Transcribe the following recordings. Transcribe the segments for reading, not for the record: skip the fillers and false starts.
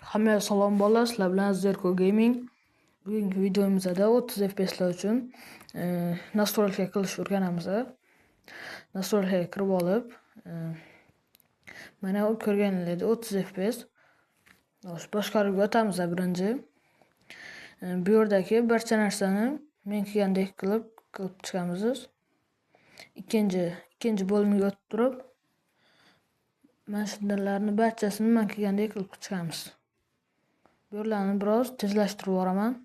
Hammaga salom bolalar, sizlar bilan Zerko Gaming. Bugungi videomizda 30 FPS'lar uchun nastroyka qilish o'rganamiz. Nastroykaga kirib olib, mana ko'rganingizdek 30 FPS. Boshqaruvga o'tamiz birinchi. Bu yerdagi barcha narsani men kelgandek qilib chiqamiz. Ikkinchi bo'limga o'tib turib, mana shundalarni barchasini men kelgandek qilib chiqamiz. Bu yerlarni biroz tezlashtirib yuboraman.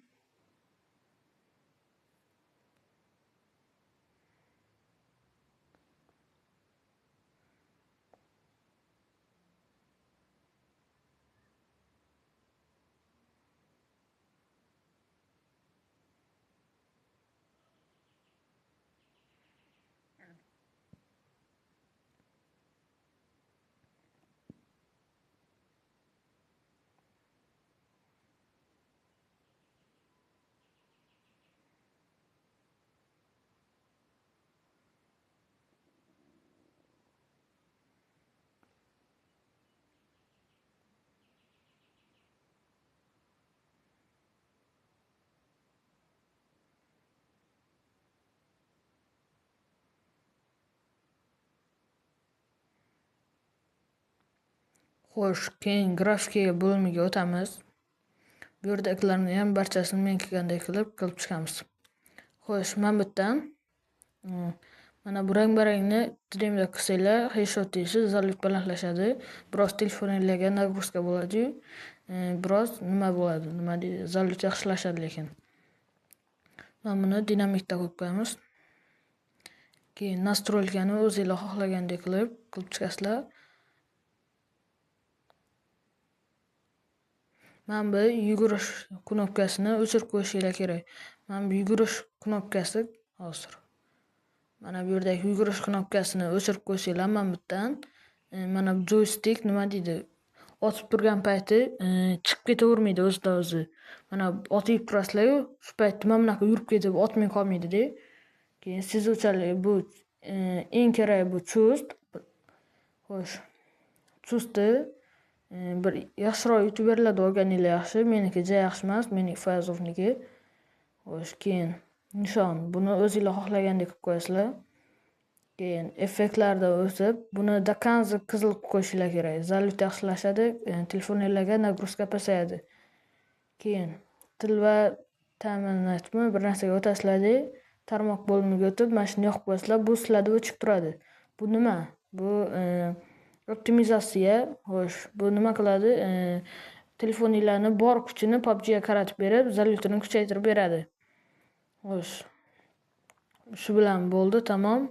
Xo'sh, keyin grafikaga bo'limiga o'tamiz. Bu yerdagilarni ham barchasini men kelgandek qilib chiqamiz. Xo'sh, men bittan mana bu rang-barangni streamda qilsanglar, headshot deysiz, zallik balandlashadi. Biroz telefoningizga nagruska bo'ladi-yu, biroz nima bo'ladi, nima deydi, zallik yaxshilashadi lekin. Mana buni dinamikda qo'yib qo'yamiz. Keyin nastroykani o'zingizlar xohlagandek qilib chiqasizlar. Mana bu yugurish knopkasini o'chirib qo'yishinglar kerak. Mana bu yugurish knopkasi hozir. Mana bu yerdagi yugurish knopkasini o'chirib qo'ysanglar, mana bu yerdan mana bu joystick nima deydi? Otib turgan payti chiqib ketavermaydi o'zidan o'zi. Mana otib turasizlar-yu, shu paytda mana bunaqa yurib ketib otmay qolmaydi-da. Keyin sezuvchalik bu eng kerak bu chust. Xo'sh, chustni bir yaxshiroq youtuberlarda olganinglar yaxshi, meniki juda yaxshi emas, meniki Fayzovniki. Xo'sh, keyin nishon, buni o'zingizlar xohlagandek qilib qo'yasizlar. Keyin effektlarda o'tib, buni до конца qizil qilib qo'yishinglar kerak. Zallik yaxshilashadi, telefoningizga nagruska pasayadi. Keyin til va ta'minotmi bir narsaga o'tasizlar-da, tarmoq bo'limiga o'tib, mana shuni yoqib qo'yasizlar, bu sizlarda o'chib turadi. Bu nima? Bu optimizatsiya. Xo'sh, bu nima qiladi? Telefoninglarni bor kuchini PUBG'ga qaratib berib, zallikni kuchaytirib beradi. Xo'sh, shu bilan bo'ldi, tamom.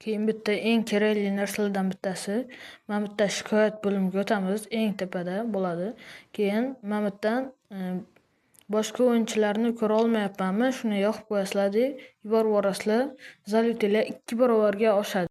Keyin bitta eng kerakli narsalardan bittasi, mana bu yerda shikoyat bo'limiga o'tamiz, eng tepada bo'ladi. Keyin mana bu yerdan boshqa o'yinchilarni ko'ra olmayapmanmi, shuni yoqib qo'yasizlar-da, yuborib yuborasizlar. Zalliklar 2 barobarga oshadi.